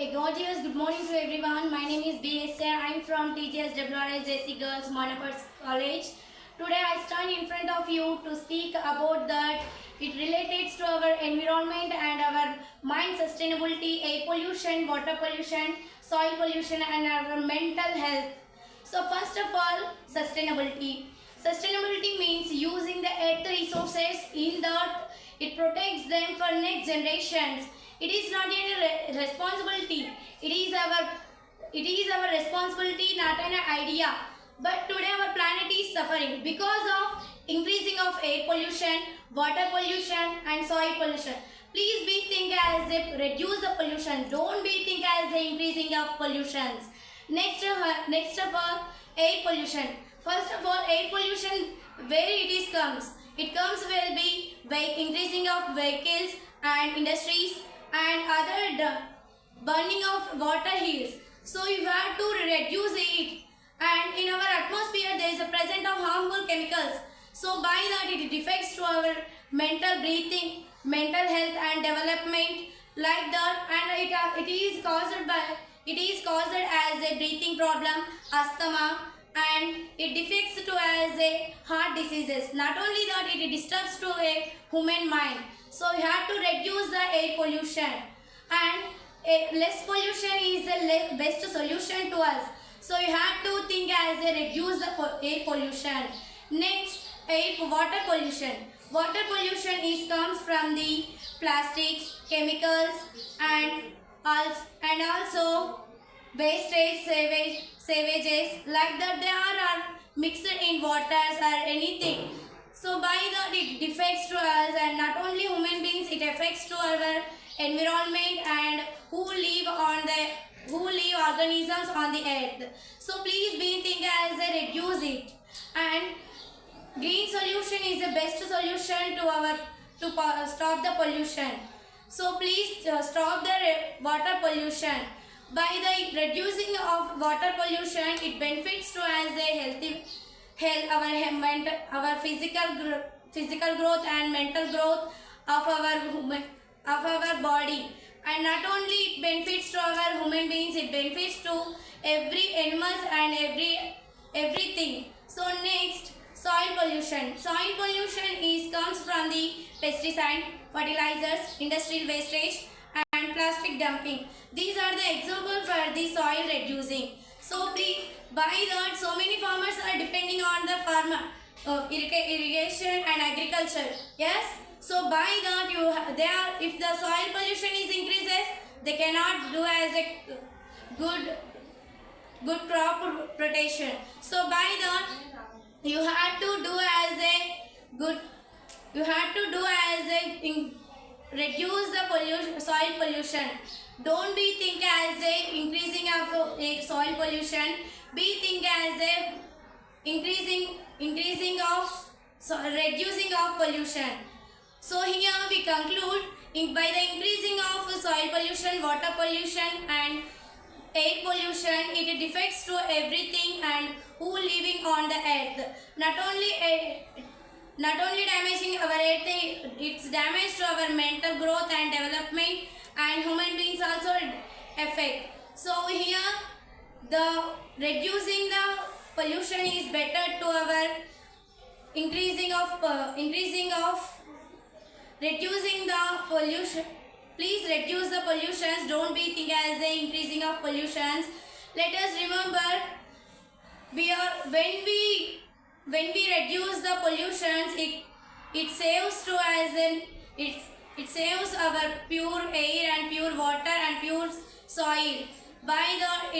A gorgeous good morning to everyone. My name is BSA. I am from TGSWRS JC Girls Monaparts College. Today I stand in front of you to speak about that. It relates to our environment and our mind sustainability, air pollution, water pollution, soil pollution and our mental health. So first of all, sustainability. Sustainability means using the earth resources in that it protects them for next generations. It is not a responsibility. It is our responsibility, not an idea. But today our planet is suffering because of increasing of air pollution, water pollution and soil pollution. Please be think as a reduce the pollution. Don't be think as a increasing of pollutions. Next of all, air pollution. First of all, air pollution where it is comes. It comes will be by increasing of vehicles and industries and other burning of water hills. So you have to reduce it. And in our atmosphere there is a presence of harmful chemicals. So by that it affects to our mental breathing, mental health and development like that, and it is caused as a breathing problem, asthma, and it defects to as a heart diseases. Not only that, it disturbs to a human mind. So we have to reduce the air pollution, and less pollution is the best solution to us. So you have to think as a reduce the air pollution. Next, water pollution. Water pollution comes from the plastics, chemicals, and also wastage, savages like that they are mixed in waters or anything. So by that it defects to us, and not only human beings, it affects to our environment and who live organisms on the earth. So please be think as a reduce it, and green solution is the best solution to stop the pollution. So please stop the water pollution. By the reducing of water pollution, it benefits to as a our physical growth and mental growth of our body. And not only it benefits to our human beings, it benefits to every animals and everything. So next, soil pollution. Soil pollution comes from the pesticide, fertilizers, industrial wastage and plastic dumping. These are the examples for the soil reducing. So please, by that, so many farmers are depending on the irrigation and agriculture. Yes. So by that, if the soil pollution increases, they cannot do as a good crop protection. So by that, you have to do as a good. You have to do as a reduce the soil pollution. Don't be think as a increasing of soil pollution. Be think as a increasing of reducing of pollution. So here we conclude by the increasing of soil pollution, water pollution and air pollution, it affects to everything and who living on the earth. Not only damaging our earth, it's damage to our mental growth and development, and human beings also affect. So here the reducing the pollution is better to our reducing the pollution. Please reduce the pollutions. Don't be think as a increasing of pollutions. Let us remember when we reduce the pollutions, it saves to as in it saves our pure air and pure water and pure soil. By the